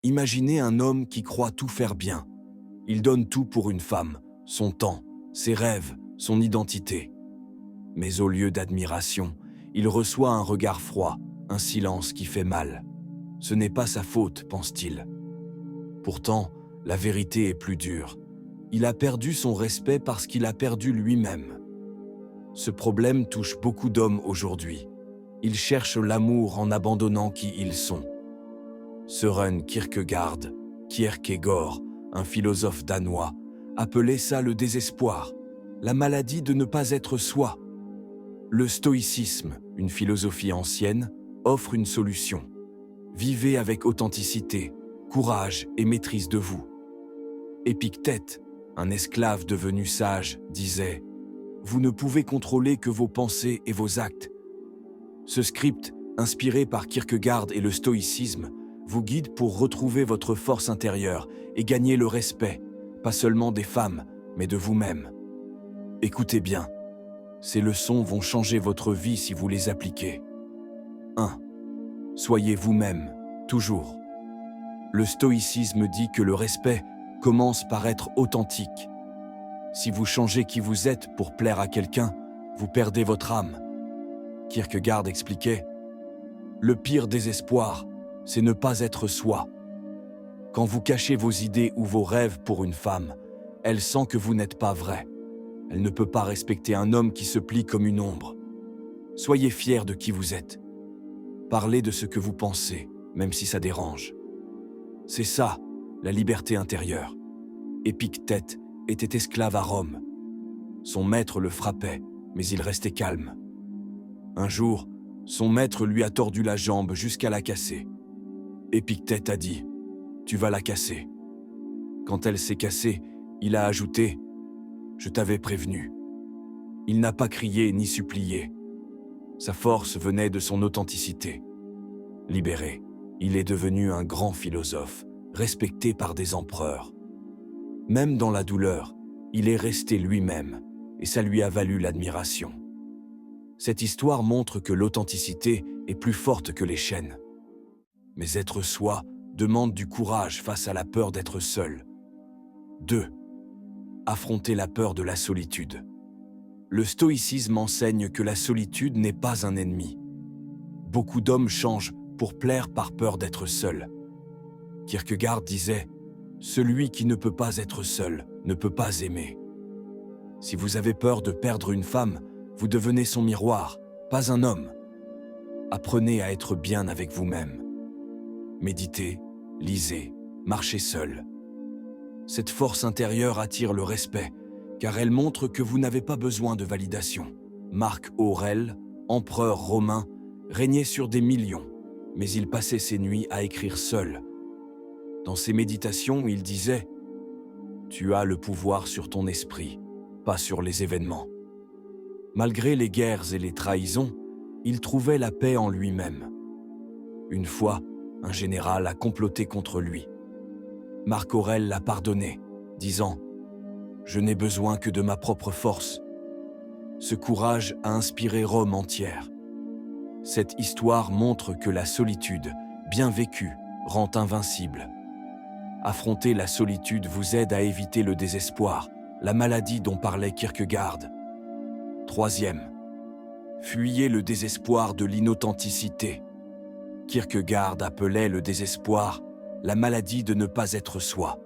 Imaginez un homme qui croit tout faire bien. Il donne tout pour une femme, son temps, ses rêves, son identité. Mais au lieu d'admiration, il reçoit un regard froid, un silence qui fait mal. Ce n'est pas sa faute, pense-t-il. Pourtant, la vérité est plus dure. Il a perdu son respect parce qu'il a perdu lui-même. Ce problème touche beaucoup d'hommes aujourd'hui. Ils cherchent l'amour en abandonnant qui ils sont. Søren Kierkegaard, un philosophe danois, appelait ça le désespoir, la maladie de ne pas être soi. Le stoïcisme, une philosophie ancienne, offre une solution. Vivez avec authenticité, courage et maîtrise de vous. Épictète, un esclave devenu sage, disait « Vous ne pouvez contrôler que vos pensées et vos actes. » Ce script, inspiré par Kierkegaard et le stoïcisme, vous guide pour retrouver votre force intérieure et gagner le respect, pas seulement des femmes, mais de vous-même. Écoutez bien, ces leçons vont changer votre vie si vous les appliquez. 1. Soyez vous-même, toujours. Le stoïcisme dit que le respect commence par être authentique. Si vous changez qui vous êtes pour plaire à quelqu'un, vous perdez votre âme. Kierkegaard expliquait « Le pire désespoir, c'est ne pas être soi. Quand vous cachez vos idées ou vos rêves pour une femme, elle sent que vous n'êtes pas vrai. Elle ne peut pas respecter un homme qui se plie comme une ombre. Soyez fiers de qui vous êtes. Parlez de ce que vous pensez, même si ça dérange. C'est ça, la liberté intérieure. Épictète était esclave à Rome. Son maître le frappait, mais il restait calme. Un jour, son maître lui a tordu la jambe jusqu'à la casser. Épictète a dit « Tu vas la casser ». Quand elle s'est cassée, il a ajouté « Je t'avais prévenu ». Il n'a pas crié ni supplié. Sa force venait de son authenticité. Libéré, il est devenu un grand philosophe, respecté par des empereurs. Même dans la douleur, il est resté lui-même, et ça lui a valu l'admiration. Cette histoire montre que l'authenticité est plus forte que les chaînes. Mais être soi demande du courage face à la peur d'être seul. 2. Affronter la peur de la solitude. Le stoïcisme enseigne que la solitude n'est pas un ennemi. Beaucoup d'hommes changent pour plaire par peur d'être seul. Kierkegaard disait « Celui qui ne peut pas être seul ne peut pas aimer ». Si vous avez peur de perdre une femme, vous devenez son miroir, pas un homme. Apprenez à être bien avec vous-même. Méditez, lisez, marchez seul. Cette force intérieure attire le respect, car elle montre que vous n'avez pas besoin de validation. Marc Aurèle, empereur romain, régnait sur des millions, mais il passait ses nuits à écrire seul. Dans ses méditations, il disait « Tu as le pouvoir sur ton esprit, pas sur les événements ». Malgré les guerres et les trahisons, il trouvait la paix en lui-même. Une fois, un général a comploté contre lui. Marc Aurèle l'a pardonné, disant « Je n'ai besoin que de ma propre force ». Ce courage a inspiré Rome entière. Cette histoire montre que la solitude, bien vécue, rend invincible. Affronter la solitude vous aide à éviter le désespoir, la maladie dont parlait Kierkegaard. 3. Fuyez le désespoir de l'inauthenticité. Kierkegaard appelait le désespoir la maladie de ne pas être soi.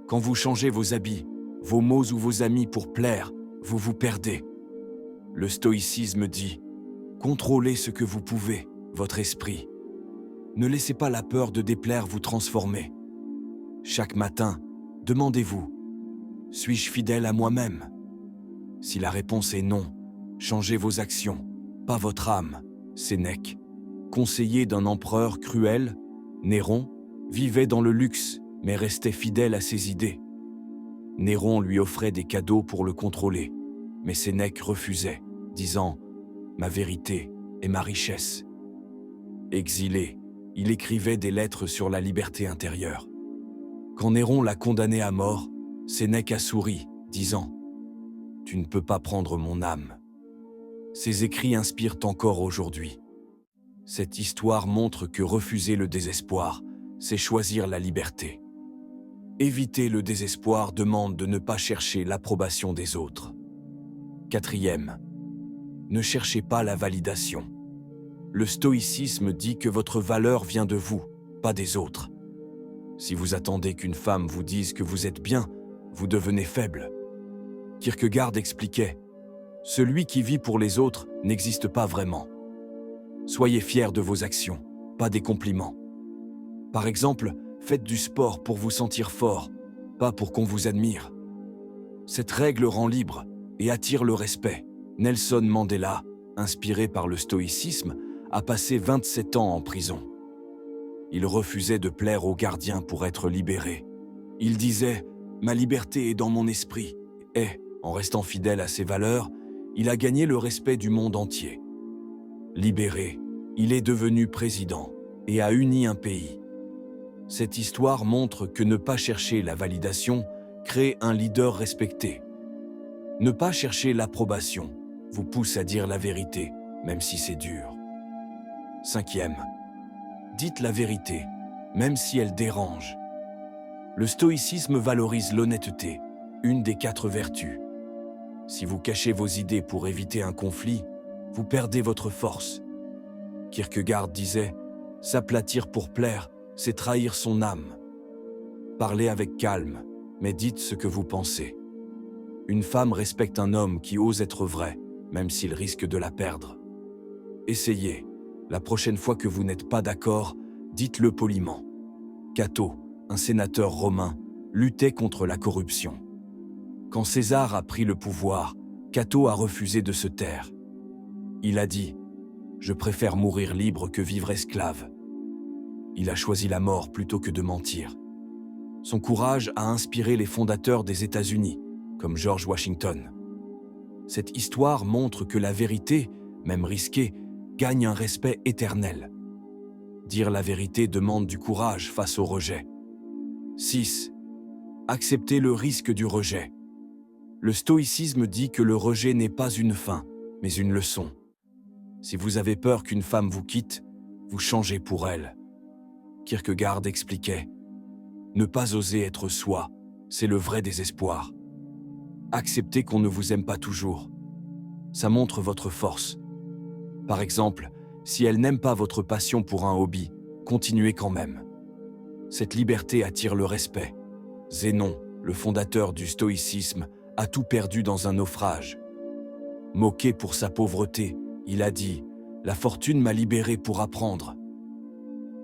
Quand vous changez vos habits, vos mots ou vos amis pour plaire, vous vous perdez. Le stoïcisme dit « Contrôlez ce que vous pouvez, votre esprit. Ne laissez pas la peur de déplaire vous transformer. Chaque matin, demandez-vous « Suis-je fidèle à moi-même » Si la réponse est non, changez vos actions, pas votre âme. Sénèque, conseiller d'un empereur cruel, Néron, vivait dans le luxe, mais restait fidèle à ses idées. Néron lui offrait des cadeaux pour le contrôler, mais Sénèque refusait, disant « Ma vérité est ma richesse ». Exilé, il écrivait des lettres sur la liberté intérieure. Quand Néron l'a condamné à mort, Sénèque a souri, disant « Tu ne peux pas prendre mon âme ». Ses écrits inspirent encore aujourd'hui. Cette histoire montre que refuser le désespoir, c'est choisir la liberté. Éviter le désespoir demande de ne pas chercher l'approbation des autres. 4e, ne cherchez pas la validation. Le stoïcisme dit que votre valeur vient de vous, pas des autres. Si vous attendez qu'une femme vous dise que vous êtes bien, vous devenez faible. Kierkegaard expliquait « Celui qui vit pour les autres n'existe pas vraiment. Soyez fiers de vos actions, pas des compliments. Par exemple, faites du sport pour vous sentir fort, pas pour qu'on vous admire. Cette règle rend libre et attire le respect. Nelson Mandela, inspiré par le stoïcisme, a passé 27 ans en prison. Il refusait de plaire aux gardiens pour être libéré. Il disait « Ma liberté est dans mon esprit » et, en restant fidèle à ses valeurs, il a gagné le respect du monde entier. Libéré, il est devenu président et a uni un pays. Cette histoire montre que ne pas chercher la validation crée un leader respecté. Ne pas chercher l'approbation vous pousse à dire la vérité, même si c'est dur. 5e, dites la vérité, même si elle dérange. Le stoïcisme valorise l'honnêteté, une des 4 vertus. Si vous cachez vos idées pour éviter un conflit, vous perdez votre force. Kierkegaard disait « S'aplatir pour plaire, c'est trahir son âme. Parlez avec calme, mais dites ce que vous pensez. Une femme respecte un homme qui ose être vrai, même s'il risque de la perdre. Essayez, la prochaine fois que vous n'êtes pas d'accord, dites-le poliment. » Cato, un sénateur romain, luttait contre la corruption. Quand César a pris le pouvoir, Cato a refusé de se taire. Il a dit « Je préfère mourir libre que vivre esclave. » Il a choisi la mort plutôt que de mentir. Son courage a inspiré les fondateurs des États-Unis, comme George Washington. Cette histoire montre que la vérité, même risquée, gagne un respect éternel. Dire la vérité demande du courage face au rejet. 6. Accepter le risque du rejet. Le stoïcisme dit que le rejet n'est pas une fin, mais une leçon. Si vous avez peur qu'une femme vous quitte, vous changez pour elle. Kierkegaard expliquait « Ne pas oser être soi, c'est le vrai désespoir. Acceptez qu'on ne vous aime pas toujours. Ça montre votre force. Par exemple, si elle n'aime pas votre passion pour un hobby, continuez quand même. Cette liberté attire le respect. Zénon, le fondateur du stoïcisme, a tout perdu dans un naufrage. Moqué pour sa pauvreté, il a dit « La fortune m'a libéré pour apprendre ».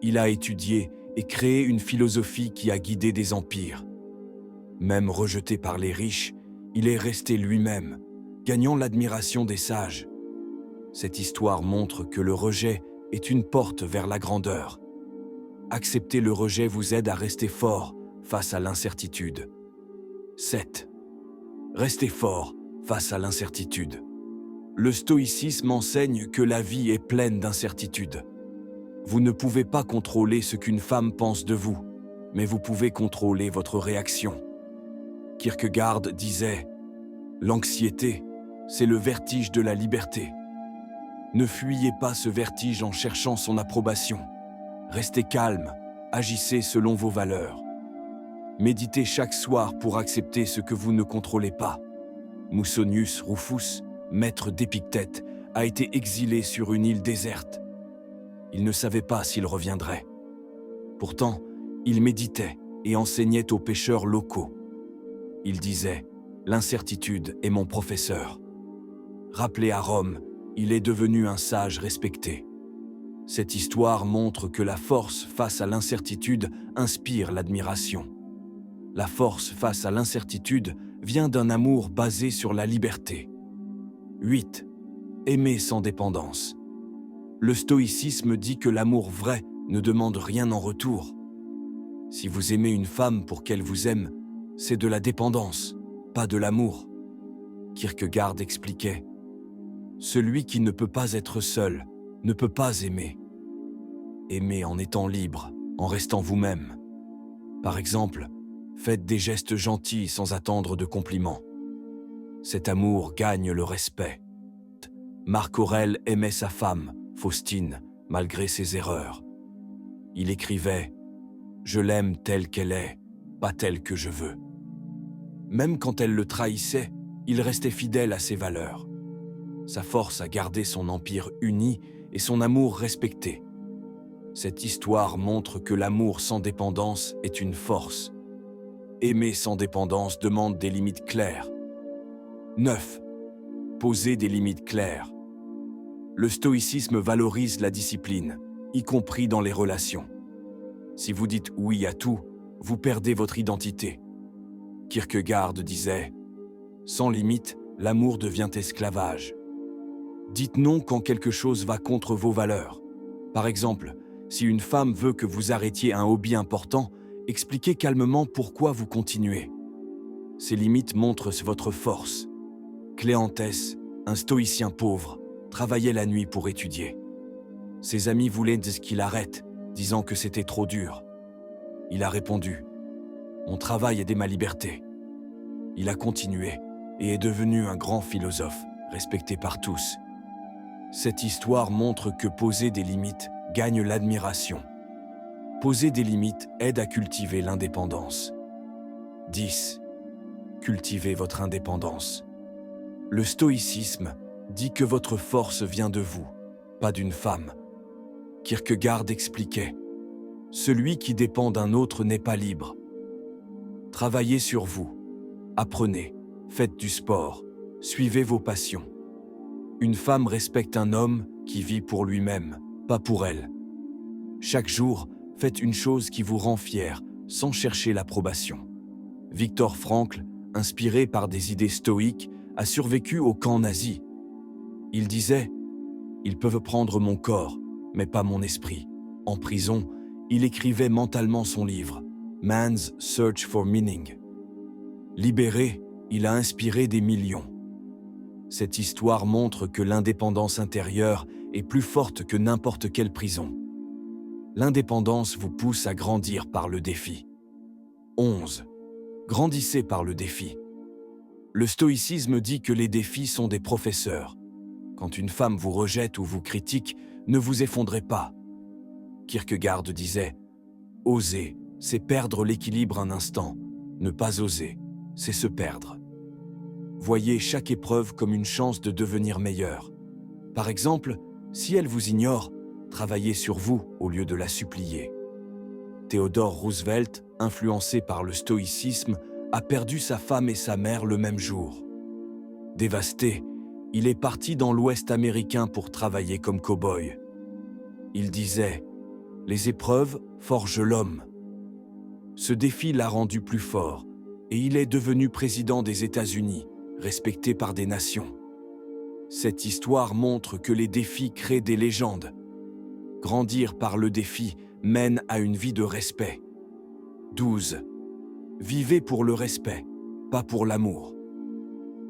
Il a étudié et créé une philosophie qui a guidé des empires. Même rejeté par les riches, il est resté lui-même, gagnant l'admiration des sages. Cette histoire montre que le rejet est une porte vers la grandeur. Accepter le rejet vous aide à rester fort face à l'incertitude. 7. Restez fort face à l'incertitude. Le stoïcisme enseigne que la vie est pleine d'incertitudes. Vous ne pouvez pas contrôler ce qu'une femme pense de vous, mais vous pouvez contrôler votre réaction. Kierkegaard disait « L'anxiété, c'est le vertige de la liberté. Ne fuyez pas ce vertige en cherchant son approbation. Restez calme, agissez selon vos valeurs. Méditez chaque soir pour accepter ce que vous ne contrôlez pas. » Musonius Rufus, maître d'Épictète, a été exilé sur une île déserte. Il ne savait pas s'il reviendrait. Pourtant, il méditait et enseignait aux pêcheurs locaux. Il disait « L'incertitude est mon professeur ». Rappelé à Rome, il est devenu un sage respecté. Cette histoire montre que la force face à l'incertitude inspire l'admiration. La force face à l'incertitude vient d'un amour basé sur la liberté. 8. Aimer sans dépendance. Le stoïcisme dit que l'amour vrai ne demande rien en retour. Si vous aimez une femme pour qu'elle vous aime, c'est de la dépendance, pas de l'amour. Kierkegaard expliquait « Celui qui ne peut pas être seul ne peut pas aimer. Aimez en étant libre, en restant vous-même. Par exemple, faites des gestes gentils sans attendre de compliments. Cet amour gagne le respect. » Marc Aurèle aimait sa femme, Faustine, malgré ses erreurs. Il écrivait Je l'aime telle qu'elle est, pas telle que je veux. Même quand elle le trahissait, il restait fidèle à ses valeurs. Sa force a gardé son empire uni et son amour respecté. Cette histoire montre que l'amour sans dépendance est une force. Aimer sans dépendance demande des limites claires. 9. Poser des limites claires. Le stoïcisme valorise la discipline, y compris dans les relations. Si vous dites oui à tout, vous perdez votre identité. Kierkegaard disait « Sans limite, l'amour devient esclavage ». Dites non quand quelque chose va contre vos valeurs. Par exemple, si une femme veut que vous arrêtiez un hobby important, expliquez calmement pourquoi vous continuez. Ces limites montrent votre force. Cléantès, un stoïcien pauvre, travaillait la nuit pour étudier. Ses amis voulaient qu'il arrête, disant que c'était trop dur. Il a répondu « Mon travail aidait ma liberté ». Il a continué et est devenu un grand philosophe, respecté par tous. Cette histoire montre que poser des limites gagne l'admiration. Poser des limites aide à cultiver l'indépendance. 10. Cultivez votre indépendance. Le stoïcisme dit que votre force vient de vous, pas d'une femme. Kierkegaard expliquait « Celui qui dépend d'un autre n'est pas libre. Travaillez sur vous. Apprenez, faites du sport, suivez vos passions. Une femme respecte un homme qui vit pour lui-même, pas pour elle. Chaque jour, faites une chose qui vous rend fier, sans chercher l'approbation. » Viktor Frankl, inspiré par des idées stoïques, a survécu au camp nazi. Il disait « Ils peuvent prendre mon corps, mais pas mon esprit. » En prison, il écrivait mentalement son livre « Man's Search for Meaning ». Libéré, il a inspiré des millions. Cette histoire montre que l'indépendance intérieure est plus forte que n'importe quelle prison. L'indépendance vous pousse à grandir par le défi. 11. Grandissez par le défi. Le stoïcisme dit que les défis sont des professeurs. Quand une femme vous rejette ou vous critique, ne vous effondrez pas. Kierkegaard disait « Oser, c'est perdre l'équilibre un instant. Ne pas oser, c'est se perdre. » Voyez chaque épreuve comme une chance de devenir meilleur. Par exemple, si elle vous ignore, travaillez sur vous au lieu de la supplier. Theodore Roosevelt, influencé par le stoïcisme, a perdu sa femme et sa mère le même jour. Dévasté, il est parti dans l'Ouest américain pour travailler comme cow-boy. Il disait « Les épreuves forgent l'homme ». Ce défi l'a rendu plus fort et il est devenu président des États-Unis, respecté par des nations. Cette histoire montre que les défis créent des légendes. Grandir par le défi mène à une vie de respect. 12. Vivez pour le respect, pas pour l'amour.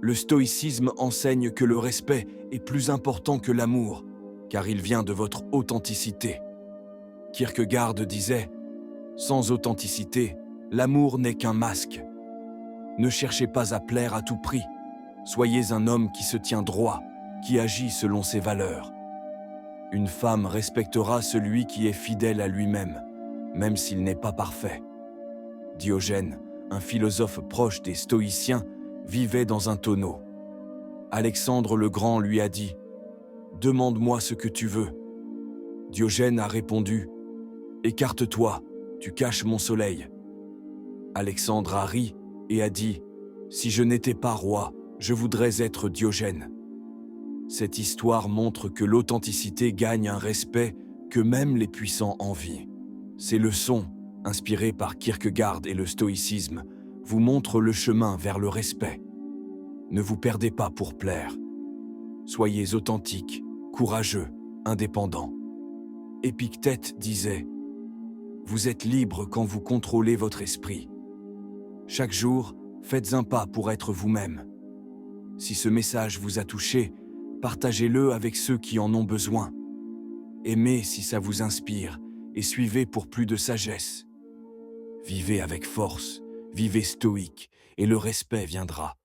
Le stoïcisme enseigne que le respect est plus important que l'amour, car il vient de votre authenticité. Kierkegaard disait « Sans authenticité, l'amour n'est qu'un masque. Ne cherchez pas à plaire à tout prix. Soyez un homme qui se tient droit, qui agit selon ses valeurs. Une femme respectera celui qui est fidèle à lui-même, même s'il n'est pas parfait. » Diogène, un philosophe proche des stoïciens, vivait dans un tonneau. Alexandre le Grand lui a dit « Demande-moi ce que tu veux. » Diogène a répondu « Écarte-toi, tu caches mon soleil. » Alexandre a ri et a dit « Si je n'étais pas roi, je voudrais être Diogène. » Cette histoire montre que l'authenticité gagne un respect que même les puissants envient. Ces leçons, inspirées par Kierkegaard et le stoïcisme, vous montrent le chemin vers le respect. Ne vous perdez pas pour plaire. Soyez authentique, courageux, indépendant. Épictète disait « Vous êtes libre quand vous contrôlez votre esprit. » Chaque jour, faites un pas pour être vous-même. Si ce message vous a touché, partagez-le avec ceux qui en ont besoin. Aimez si ça vous inspire et suivez pour plus de sagesse. Vivez avec force, vivez stoïque et le respect viendra.